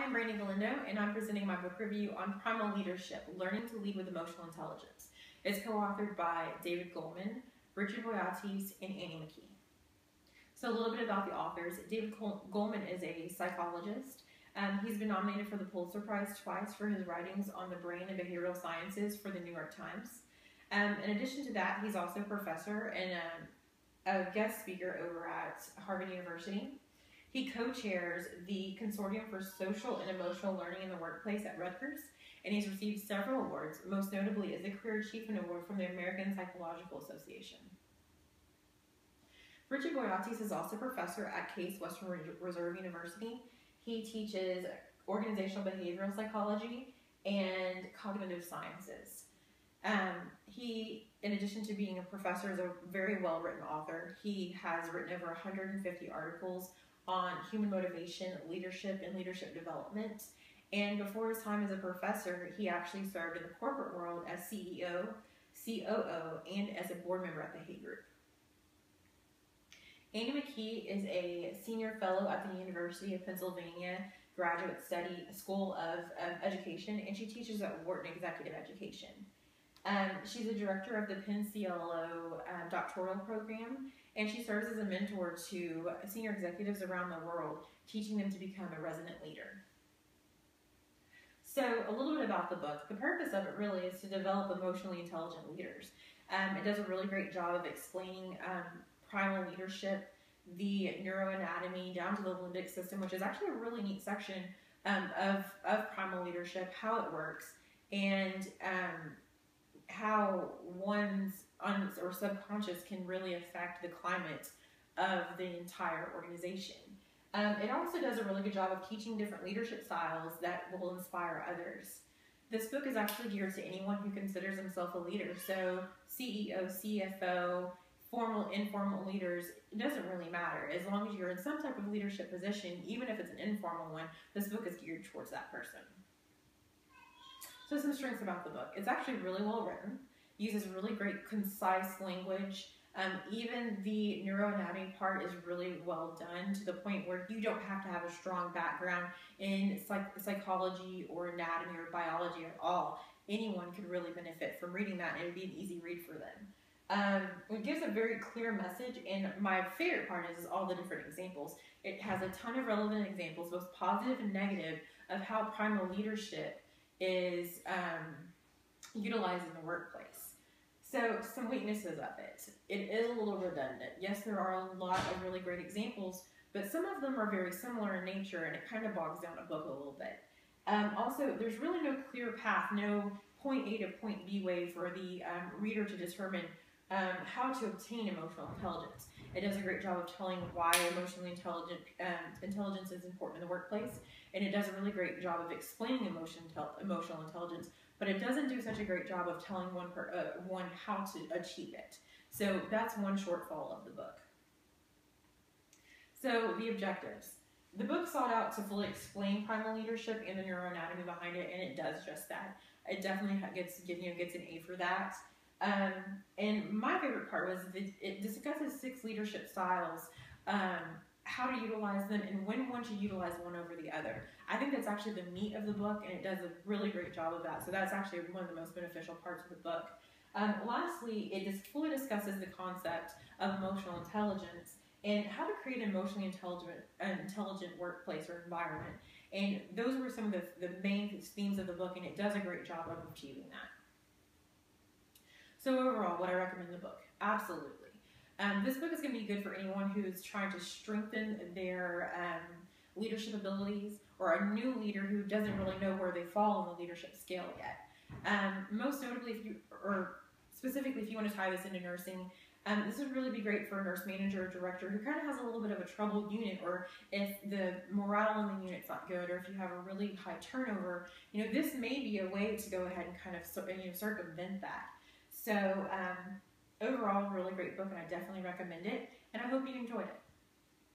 Hi, I'm Brandy Galindo, and I'm presenting my book review on Primal Leadership, Learning to Lead with Emotional Intelligence. It's co-authored by David Goleman, Richard Boyatis, and Annie McKee. So a little bit about the authors. David Goleman is a psychologist. He's been nominated for the Pulitzer Prize twice for his writings on the brain and behavioral sciences for the New York Times. In addition to that, he's also a professor and a guest speaker over at Harvard University. He co-chairs the Consortium for Social and Emotional Learning in the Workplace at Rutgers, and he's received several awards, most notably as the Career Achievement Award from the American Psychological Association. Richard Boyatis is also a professor at Case Western Reserve University. He teaches organizational behavioral psychology and cognitive sciences. He, in addition to being a professor, is a very well-written author. He has written over 150 articles on human motivation, leadership, and leadership development. And before his time as a professor, he actually served in the corporate world as CEO, COO, and as a board member at the Hay Group. Annie McKee is a senior fellow at the University of Pennsylvania Graduate School of Education, and she teaches at Wharton Executive Education. She's a director of the Penn CLO doctoral program, and she serves as a mentor to senior executives around the world, teaching them to become a resident leader. So a little bit about the book. The purpose of it really is to develop emotionally intelligent leaders. It does a really great job of explaining primal leadership, the neuroanatomy, down to the limbic system, which is actually a really neat section of primal leadership, how it works, and how one's or subconscious can really affect the climate of the entire organization. It also does a really good job of teaching different leadership styles that will inspire others. This book is actually geared to anyone who considers himself a leader. So CEO, CFO, formal, informal leaders, it doesn't really matter. As long as you're in some type of leadership position, even if it's an informal one, this book is geared towards that person. So some strengths about the book. It's actually really well written, uses really great concise language. Even the neuroanatomy part is really well done to the point where you don't have to have a strong background in psychology or anatomy or biology at all. Anyone could really benefit from reading that, and it would be an easy read for them. It gives a very clear message, and my favorite part is all the different examples. It has a ton of relevant examples, both positive and negative, of how primal leadership is utilized in the workplace. So some weaknesses of it. It is a little redundant. Yes, there are a lot of really great examples, but some of them are very similar in nature, and it kind of bogs down a book a little bit. Also, there's really no clear path, no point A to point B way for the reader to determine how to obtain emotional intelligence. It does a great job of telling why emotionally intelligence is important in the workplace, and it does a really great job of explaining emotional intelligence, but it doesn't do such a great job of telling one how to achieve it. So that's one shortfall of the book. So the objectives. The book sought out to fully explain primal leadership and the neuroanatomy behind it, and it does just that. It definitely gets an A for that. And my favorite part was it discusses 6 leadership styles, how to utilize them, and when one should utilize one over the other. I think that's actually the meat of the book, and it does a really great job of that. So that's actually one of the most beneficial parts of the book. Lastly, it just fully discusses the concept of emotional intelligence and how to create an emotionally intelligent workplace or environment. And those were some of the main themes of the book, and it does a great job of achieving that. So overall, would I recommend the book? Absolutely. This book is going to be good for anyone who's trying to strengthen their leadership abilities, or a new leader who doesn't really know where they fall on the leadership scale yet. Most notably, specifically if you want to tie this into nursing, this would really be great for a nurse manager or director who kind of has a little bit of a troubled unit, or if the morale in the unit's not good, or if you have a really high turnover, this may be a way to go ahead and kind of circumvent that. So overall, really great book, and I definitely recommend it, and I hope you enjoyed it.